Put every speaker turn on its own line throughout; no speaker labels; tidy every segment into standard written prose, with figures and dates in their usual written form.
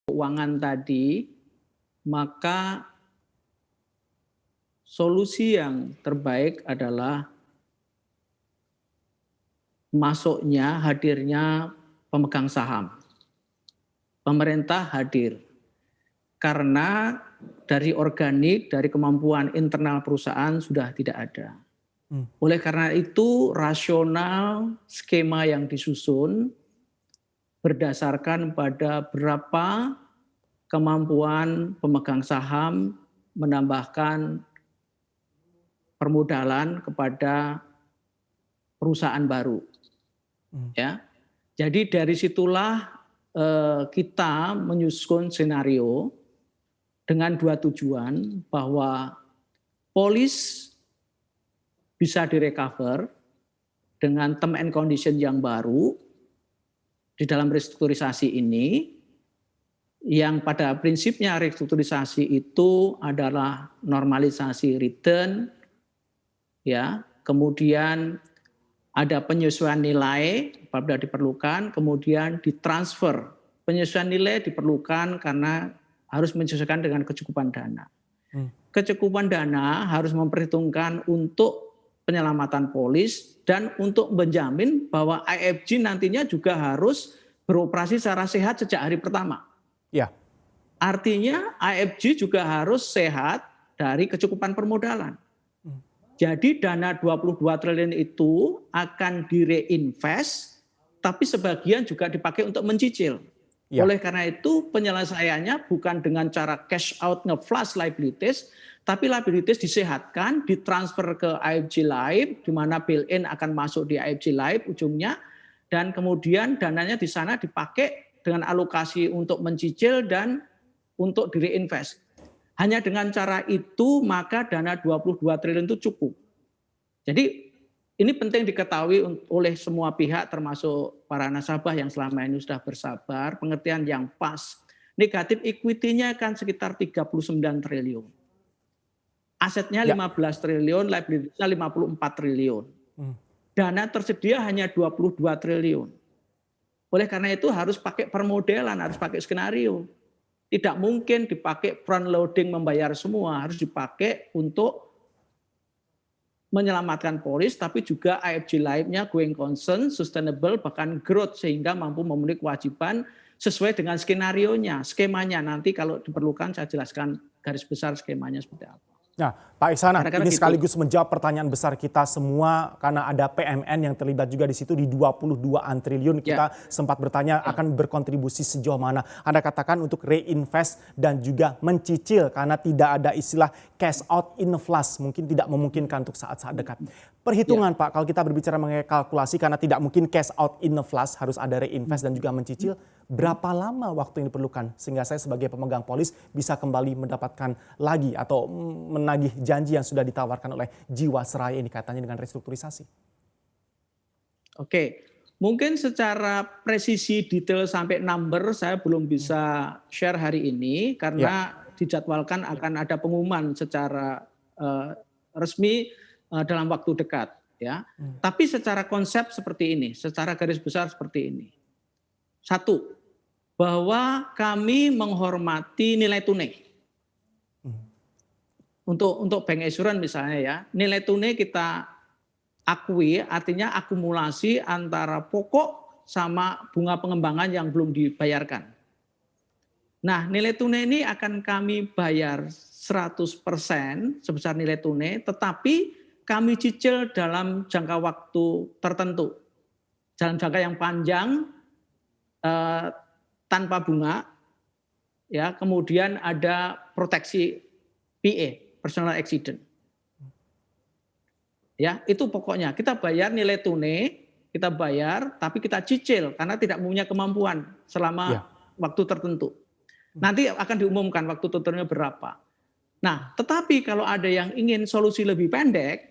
keuangan tadi, maka solusi yang terbaik adalah hadirnya pemegang saham. Pemerintah hadir. Karena dari organik, dari kemampuan internal perusahaan sudah tidak ada. Oleh karena itu, rasional skema yang disusun berdasarkan pada berapa kemampuan pemegang saham menambahkan permodalan kepada perusahaan baru. Ya. Jadi dari situlah kita menyusun skenario dengan dua tujuan, bahwa polis bisa direcover dengan term and condition yang baru di dalam restrukturisasi ini, yang pada prinsipnya restrukturisasi itu adalah normalisasi return, ya, kemudian ada penyesuaian nilai apabila diperlukan, kemudian ditransfer. Penyesuaian nilai diperlukan karena harus menyesuaikan dengan kecukupan dana. Kecukupan dana harus memperhitungkan untuk penyelamatan polis dan untuk menjamin bahwa IFG nantinya juga harus beroperasi secara sehat sejak hari pertama.
Ya.
Artinya IFG juga harus sehat dari kecukupan permodalan. Jadi dana 22 triliun itu akan direinvest, tapi sebagian juga dipakai untuk mencicil. Ya. Oleh karena itu penyelesaiannya bukan dengan cara cash out nge-flush liabilities, tapi liabilities disehatkan, ditransfer ke IFG Life, di mana bail-in akan masuk di IFG Life ujungnya, dan kemudian dananya di sana dipakai dengan alokasi untuk mencicil dan untuk direinvest. Hanya dengan cara itu maka dana 22 triliun itu cukup. Jadi ini penting diketahui oleh semua pihak termasuk para nasabah yang selama ini sudah bersabar, pengertian yang pas. Negatif equity-nya kan sekitar 39 triliun. Asetnya 15 triliun, liability-nya 54 triliun. Dana tersedia hanya 22 triliun. Oleh karena itu harus pakai permodelan, harus pakai skenario. Tidak mungkin dipakai front loading membayar semua, harus dipakai untuk menyelamatkan polis, tapi juga IFG Life-nya going concern, sustainable, bahkan growth, sehingga mampu memenuhi kewajiban sesuai dengan skenario-nya, skemanya. Nanti kalau diperlukan saya jelaskan garis besar skemanya seperti apa.
Nah, Pak Ihsanah, ini
gitu.
sekaligus menjawab pertanyaan besar kita semua, karena ada PMN yang terlibat juga di situ di 22-an triliun. Kita sempat bertanya akan berkontribusi sejauh mana. Anda katakan untuk reinvest dan juga mencicil karena tidak ada istilah cash out influx, mungkin tidak memungkinkan untuk saat-saat dekat. Perhitungan Pak, kalau kita berbicara mengenai kalkulasi karena tidak mungkin cash out influx, harus ada reinvest dan juga mencicil, berapa lama waktu yang diperlukan sehingga saya sebagai pemegang polis bisa kembali mendapatkan lagi atau menagih janji yang sudah ditawarkan oleh Jiwasraya ini katanya dengan restrukturisasi?
Oke, mungkin secara presisi detail sampai number saya belum bisa share hari ini karena dijadwalkan akan ada pengumuman secara resmi dalam waktu dekat, ya. Tapi secara konsep seperti ini, secara garis besar seperti ini. Satu, bahwa kami menghormati nilai tunai. Untuk bank insurance misalnya ya, nilai tunai kita akui, artinya akumulasi antara pokok sama bunga pengembangan yang belum dibayarkan. Nah, nilai tunai ini akan kami bayar 100% sebesar nilai tunai, tetapi kami cicil dalam jangka waktu tertentu. Dalam jangka yang panjang, tanpa bunga, ya, kemudian ada proteksi PA, personal accident. Ya, itu pokoknya. Kita bayar nilai tunai, kita bayar, tapi kita cicil karena tidak punya kemampuan selama waktu tertentu. Nanti akan diumumkan waktu tertentunya berapa. Nah, tetapi kalau ada yang ingin solusi lebih pendek,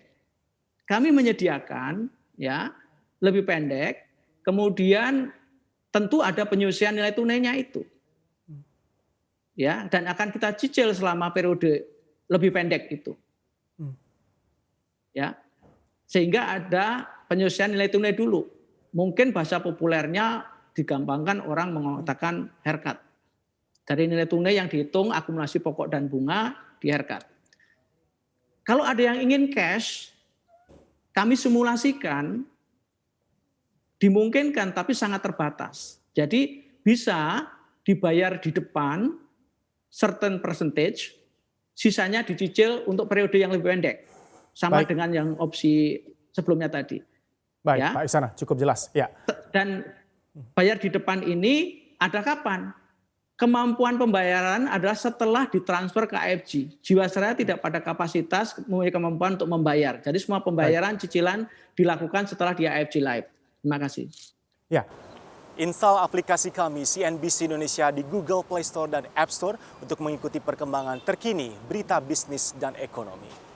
kami menyediakan ya lebih pendek, kemudian tentu ada penyusian nilai tunainya itu. Ya, dan akan kita cicil selama periode lebih pendek itu. Ya. Sehingga ada penyusian nilai tunai dulu. Mungkin bahasa populernya digampangkan orang mengatakan haircut. Dari nilai tunai yang dihitung akumulasi pokok dan bunga di haircut. Kalau ada yang ingin cash, kami simulasikan dimungkinkan tapi sangat terbatas. Jadi bisa dibayar di depan certain percentage, sisanya dicicil untuk periode yang lebih pendek. Sama dengan yang opsi sebelumnya tadi.
Baik,
ya.
Pak Iksana, cukup jelas. Ya.
Dan bayar di depan ini ada kapan? Kemampuan pembayaran adalah setelah ditransfer ke AFG. Jiwasraya tidak pada kapasitas memiliki kemampuan untuk membayar. Jadi semua pembayaran cicilan dilakukan setelah di AFG Live. Terima kasih.
Ya. Install aplikasi kami CNBC Indonesia di Google Play Store dan App Store untuk mengikuti perkembangan terkini berita bisnis dan ekonomi.